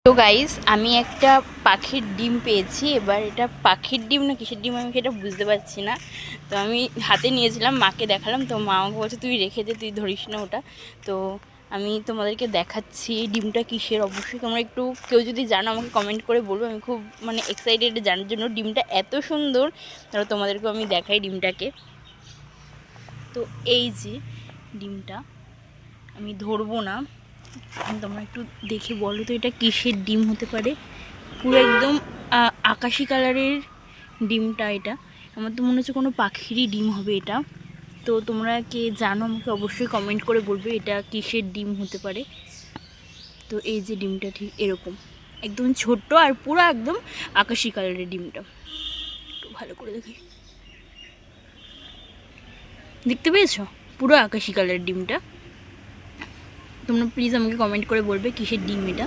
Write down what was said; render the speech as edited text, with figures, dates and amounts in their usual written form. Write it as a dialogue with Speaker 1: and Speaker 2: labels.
Speaker 1: তো গাইস, আমি একটা পাখির ডিম পেয়েছি। এবার এটা পাখির ডিম না কিসের ডিম আমি সেটা বুঝতে পারছি না। তো আমি হাতে নিয়েছিলাম, মাকে দেখালাম, তো মা আমাকে বলছে তুই রেখে দে, তুই ধরিস না ওটা। তো আমি তোমাদেরকে দেখাচ্ছি ডিমটা কিসের। অবশ্যই তোমরা একটু কেউ যদি জানো আমাকে কমেন্ট করে বলবো, আমি খুব এক্সাইটেড জানার জন্য। ডিমটা এত সুন্দর, তাহলে তোমাদেরকেও আমি দেখাই ডিমটাকে। তো এই যে ডিমটা, আমি ধরবো না, তোমরা একটু দেখে বলো তো এটা কিসের ডিম হতে পারে। পুরো একদম আকাশি কালারের ডিমটা। এটা আমার তো মনে হচ্ছে কোনো পাখিরই ডিম হবে এটা। তো তোমরা কে জানো আমাকে অবশ্যই কমেন্ট করে বলবে এটা কিসের ডিম হতে পারে। তো এই যে ডিমটা ঠিক এরকম একদম ছোট্ট আর পুরো একদম আকাশি কালারের ডিমটা। একটু ভালো করে দেখি, দেখতে পেয়েছো? পুরো আকাশি কালারের ডিমটা। তোমরা প্লিজ আমাকে কমেন্ট করে বলবে কিসের ডিম এটা।